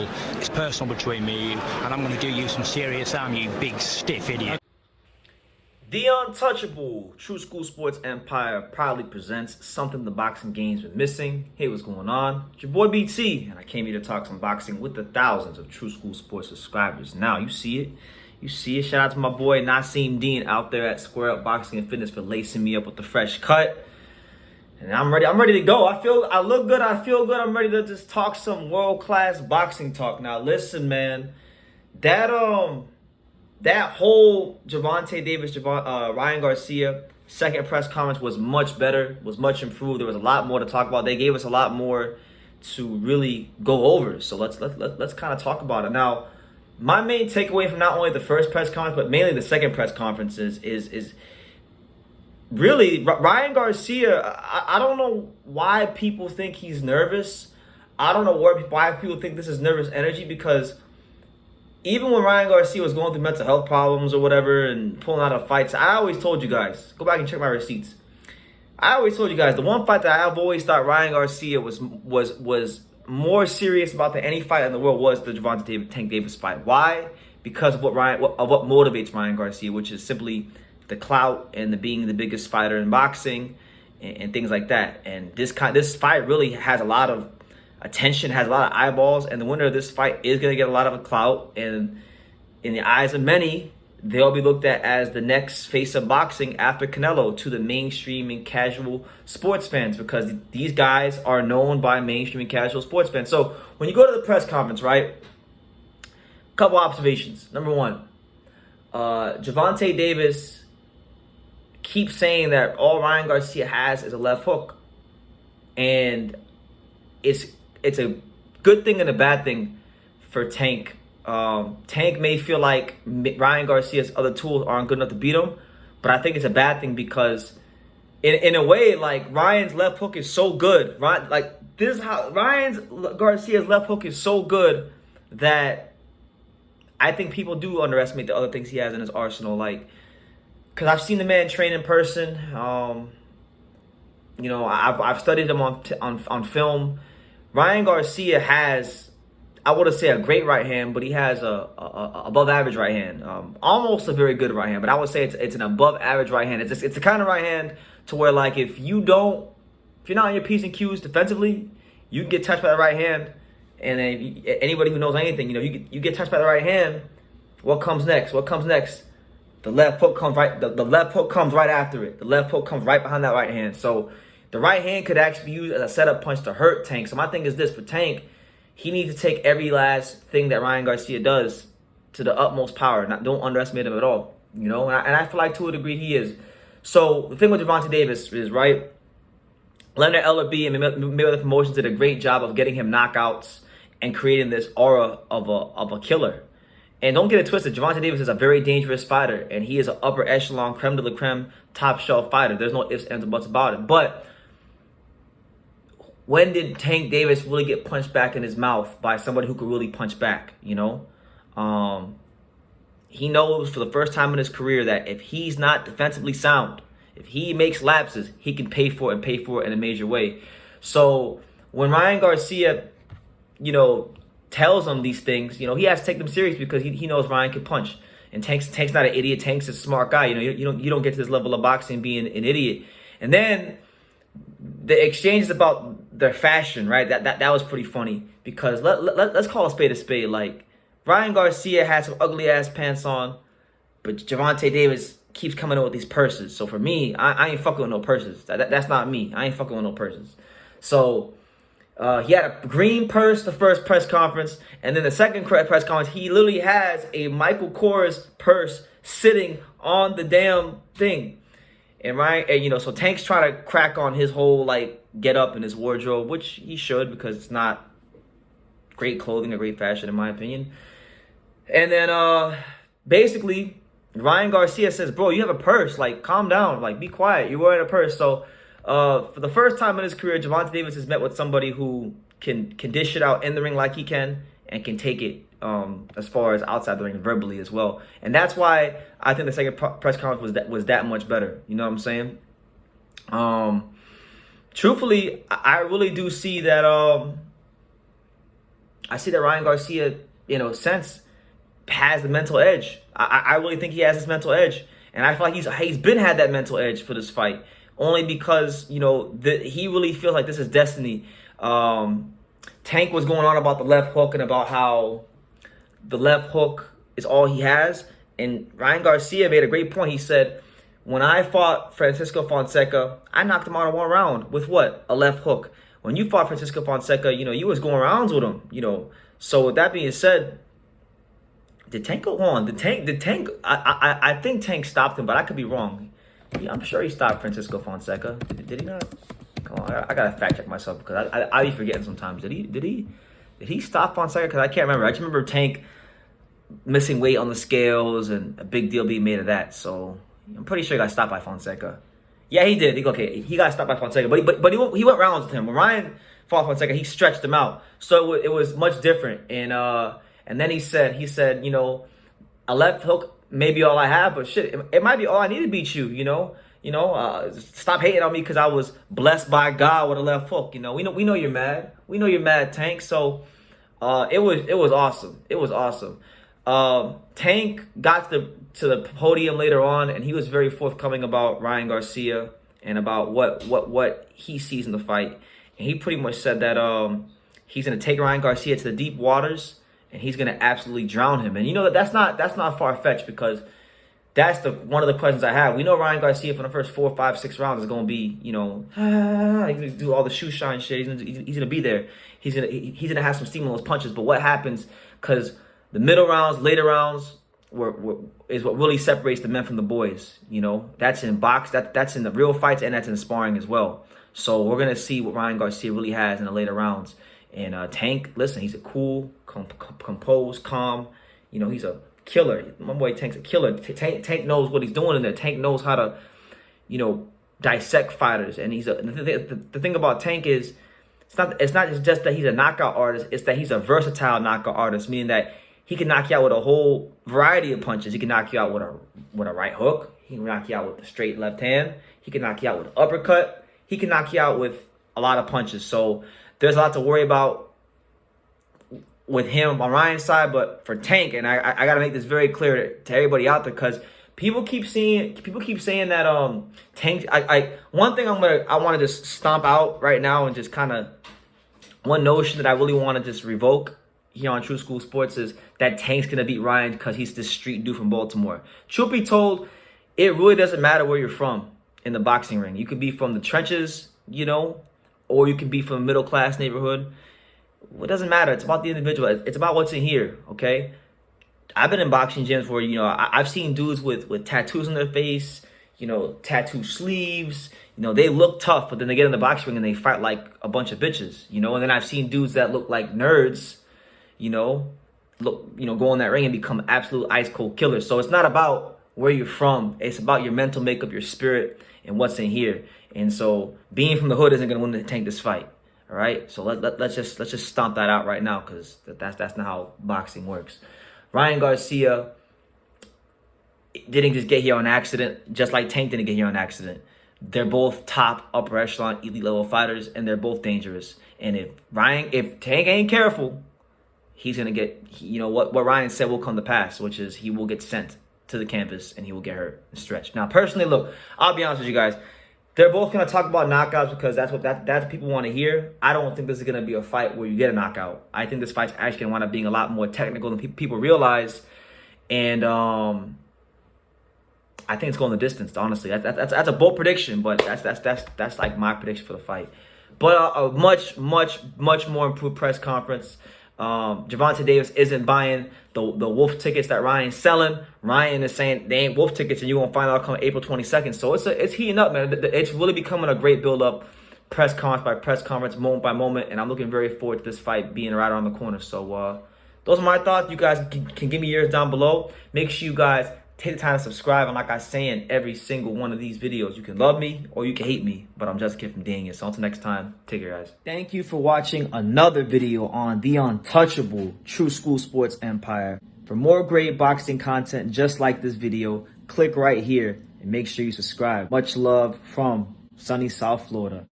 football. It's personal between me and you, and I'm going to do you some serious harm, you big stiff idiot. The Untouchable True School Sports Empire proudly presents something the boxing game's been missing. Hey, what's going on? It's your boy BT, and I came here to talk some boxing with the thousands of True School Sports subscribers. Now, you see it. You see it. Shout out to my boy Naseem Dean out there at Square Up Boxing and Fitness for lacing me up with the fresh cut. And I'm ready. I'm ready to go. I look good. I feel good. I'm ready to just talk some world-class boxing talk. Now, listen, man. That whole Gervonta Davis, Ryan Garcia second press conference was much better, was much improved. There was a lot more to talk about. They gave us a lot more to really go over. So let's kind of talk about it. Now, my main takeaway from not only the first press conference, but mainly the second press conference is really Ryan Garcia. I don't know why people think he's nervous. I don't know why people think this is nervous energy, because even when Ryan Garcia was going through mental health problems or whatever and pulling out of fights, I always told you guys, go back and check my receipts. I always told you guys, the one fight that I've always thought Ryan Garcia was more serious about than any fight in the world was the Gervonta Tank Davis fight. Why? Because of what motivates Ryan Garcia, which is simply the clout and the being the biggest fighter in boxing and things like that. And this fight really has a lot of attention, has a lot of eyeballs, and the winner of this fight is going to get a lot of clout, and in the eyes of many, they'll be looked at as the next face of boxing after Canelo to the mainstream and casual sports fans, because these guys are known by mainstream and casual sports fans. So when you go to the press conference, right, a couple observations. Number one, Gervonta Davis keeps saying that all Ryan Garcia has is a left hook, and it's a good thing and a bad thing for Tank. Tank may feel like Ryan Garcia's other tools aren't good enough to beat him, but I think it's a bad thing because in a way, like, Ryan's left hook is so good. Ryan Garcia's left hook is so good that I think people do underestimate the other things he has in his arsenal. Like, because I've seen the man train in person. I've studied him on film. Ryan Garcia has, I wouldn't say a great right hand, but he has a above average right hand, almost a very good right hand. But I would say it's an above average right hand. It's the kind of right hand to where, like, if you're not on your P's and Q's defensively, you get touched by the right hand, and then anybody who knows anything, you get touched by the right hand. What comes next? What comes next? The left hook comes right. The left hook comes right after it. The left hook comes right behind that right hand. So the right hand could actually be used as a setup punch to hurt Tank. So my thing is this: for Tank, he needs to take every last thing that Ryan Garcia does to the utmost power. Don't underestimate him at all. And I feel like to a degree he is. So the thing with Gervonta Davis is, right, Leonard Ellerbe and Mayweather Promotions did a great job of getting him knockouts and creating this aura of a killer. And don't get it twisted, Gervonta Davis is a very dangerous fighter, and he is an upper echelon, creme de la creme, top shelf fighter. There's no ifs, ands, or buts about it. But when did Tank Davis really get punched back in his mouth by somebody who could really punch back? He knows for the first time in his career that if he's not defensively sound, if he makes lapses, he can pay for it in a major way. So when Ryan Garcia, tells him these things, he has to take them serious, because he knows Ryan can punch. And Tank's not an idiot. Tank's a smart guy. You don't get to this level of boxing being an idiot. And then the exchanges about their fashion, right? That was pretty funny, because let's call a spade. Like, Ryan Garcia had some ugly ass pants on, but Gervonta Davis keeps coming in with these purses. So for me, I ain't fucking with no purses. That's not me. I ain't fucking with no purses. So he had a green purse the first press conference, and then the second press conference, he literally has a Michael Kors purse sitting on the damn thing. And so Tank's trying to crack on his whole, like, get up in his wardrobe, which he should, because it's not great clothing or great fashion, in my opinion. And then basically Ryan Garcia says, "Bro, you have a purse. Like, calm down. Like, be quiet. You're wearing a purse." So for the first time in his career, Gervonta Davis has met with somebody who can dish it out in the ring like he can, and can take it as far as outside the ring verbally as well. And that's why I think the second press conference was that much better. You know what I'm saying? Truthfully, I really do see that I see that Ryan Garcia, in a sense, has the mental edge. I really think he has this mental edge, and I feel like he's been had that mental edge for this fight, only because he really feels like this is destiny. Tank was going on about the left hook and about how the left hook is all he has, and Ryan Garcia made a great point. He said, when I fought Francisco Fonseca, I knocked him out in 1 round with what? A left hook. When you fought Francisco Fonseca, you was going rounds with him, So with that being said, did Tank go on? Did Tank? I think Tank stopped him, but I could be wrong. Yeah, I'm sure he stopped Francisco Fonseca. Did he not? Come on, I gotta fact check myself because I be forgetting sometimes. Did he stop Fonseca? Because I can't remember. I just remember Tank missing weight on the scales and a big deal being made of that. So I'm pretty sure he got stopped by Fonseca. Yeah, he did. He got stopped by Fonseca, but he went rounds with him. When Ryan fought Fonseca, he stretched him out, so it was much different. And then he said, a left hook may be all I have, but shit, it might be all I need to beat you. Stop hating on me because I was blessed by God with a left hook. We know you're mad. We know you're mad, Tank. So it was awesome. It was awesome. Tank got to the podium later on, and he was very forthcoming about Ryan Garcia and about what he sees in the fight. And he pretty much said that he's gonna take Ryan Garcia to the deep waters, and he's gonna absolutely drown him. And that's not far fetched, because that's one of the questions I have. We know Ryan Garcia for the first 4, 5, 6 rounds is gonna be, he's gonna do all the shoe shine shit. He's gonna be there. He's gonna have some steam on those punches. But what happens? Because the middle rounds, later rounds, is what really separates the men from the boys. That's in box, that's in the real fights, and that's in sparring as well. So we're gonna see what Ryan Garcia really has in the later rounds. And Tank, listen, he's a cool, composed, calm. He's a killer. My boy Tank's a killer. Tank knows what he's doing in there. Tank knows how to, dissect fighters. And the thing about Tank is, it's not just that he's a knockout artist. It's that he's a versatile knockout artist, meaning that he can knock you out with a whole variety of punches. He can knock you out with a right hook. He can knock you out with a straight left hand. He can knock you out with an uppercut. He can knock you out with a lot of punches. So there's a lot to worry about with him on Ryan's side. But for Tank, and I got to make this very clear to everybody out there, because people keep saying that Tank. One thing I want to just stomp out right now, and just kind of one notion that I really want to just revoke here on True School Sports is that Tank's gonna beat Ryan because he's this street dude from Baltimore. Truth be told, it really doesn't matter where you're from in the boxing ring. You could be from the trenches, or you can be from a middle class neighborhood. It doesn't matter. It's about the individual. It's about what's in here. Okay. I've been in boxing gyms where I've seen dudes with tattoos on their face, tattoo sleeves. They look tough, but then they get in the boxing ring and they fight like a bunch of bitches. And then I've seen dudes that look like nerds, go in that ring and become absolute ice cold killers. So it's not about where you're from. It's about your mental makeup, your spirit, and what's in here. And so being from the hood isn't going to win the Tank this fight. All right. So let's just stomp that out right now, because that's not how boxing works. Ryan Garcia didn't just get here on accident, just like Tank didn't get here on accident. They're both top upper echelon elite level fighters, and they're both dangerous. And if Tank ain't careful, he's gonna get, what Ryan said will come to pass, which is he will get sent to the campus and he will get hurt and stretched. Now, personally, look, I'll be honest with you guys. They're both gonna talk about knockouts because that's what people want to hear. I don't think this is gonna be a fight where you get a knockout. I think this fight's actually gonna wind up being a lot more technical than people realize, and I think it's going the distance. Honestly, that's a bold prediction, but that's like my prediction for the fight. But a much more improved press conference. Gervonta Davis isn't buying the wolf tickets that Ryan's selling. Ryan is saying they ain't wolf tickets, and you're gonna find out come April 22nd. So it's heating up, man. It's really becoming a great build up, press conference by press conference, moment by moment, and I'm looking very forward to this fight being right around the corner. So those are my thoughts. You guys can give me yours down below. Make sure you guys take the time to subscribe. And like I say in every single one of these videos, you can love me or you can hate me, but I'm just a kid from Daniel. So until next time, take care, guys. Thank you for watching another video on the untouchable True School Sports Empire. For more great boxing content just like this video, click right here and make sure you subscribe. Much love from sunny South Florida.